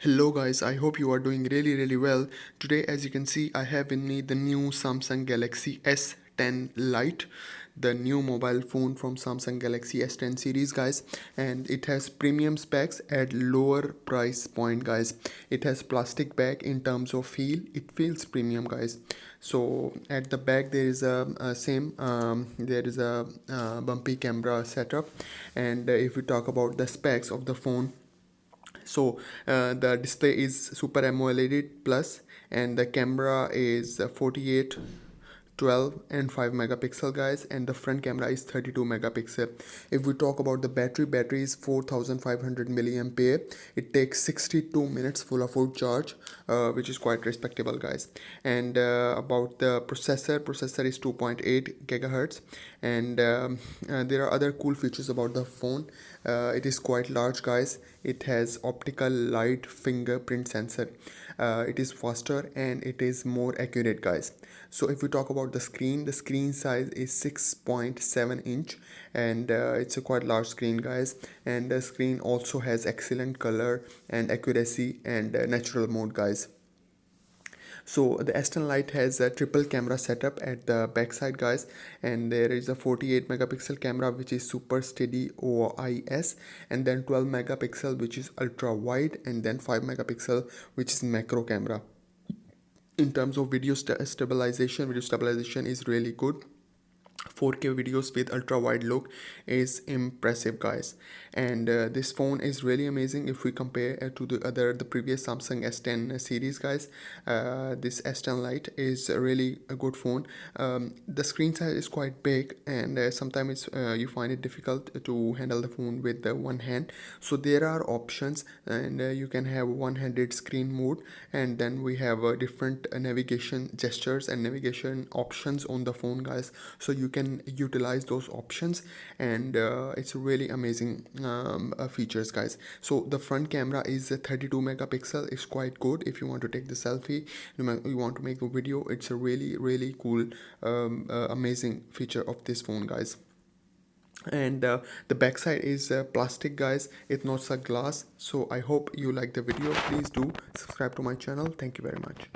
Hello guys, I hope you are doing really well. Today, as you can see, I have in me the new Samsung Galaxy S10 Lite, the new mobile phone from Samsung Galaxy S10 series guys, and it has premium specs at lower price point guys. It has plastic back. In terms of feel, it feels premium guys. So at the back there is a bumpy camera setup, and if we talk about the specs of the phone, so the display is Super AMOLED plus, and the camera is 48, 12 and 5 megapixel guys, and the front camera is 32 megapixel. If we talk about the battery is 4500 milliampere. It takes 62 minutes full of full charge, which is quite respectable guys. And about the processor is 2.8 gigahertz. And there are other cool features about the phone. It is quite large guys. It has optical light fingerprint sensor. It is faster and it is more accurate guys. So if we talk about the screen size is 6.7 inch, and it's a quite large screen guys. And the screen also has excellent color and accuracy and natural mode guys. So the S10 Lite has a triple camera setup at the back side guys, and there is a 48 megapixel camera which is super steady OIS, and then 12 megapixel which is ultra wide, and then 5 megapixel which is macro camera. In terms of video stabilization is really good. 4K videos with ultra wide look is impressive guys. And this phone is really amazing. If we compare to the previous Samsung S10 series guys, this S10 Lite is really a good phone. The screen size is quite big, and sometimes you find it difficult to handle the phone with the one hand. So there are options, and you can have one-handed screen mode, and then we have different navigation gestures and navigation options on the phone guys. So you can utilize those options, and it's really amazing features guys. So the front camera is 32 megapixel. It's quite good if you want to take the selfie, you want to make a video. It's a really cool amazing feature of this phone guys. And the backside is plastic guys. It's not a glass. So I hope you like the video. Please do subscribe to my channel. Thank you very much.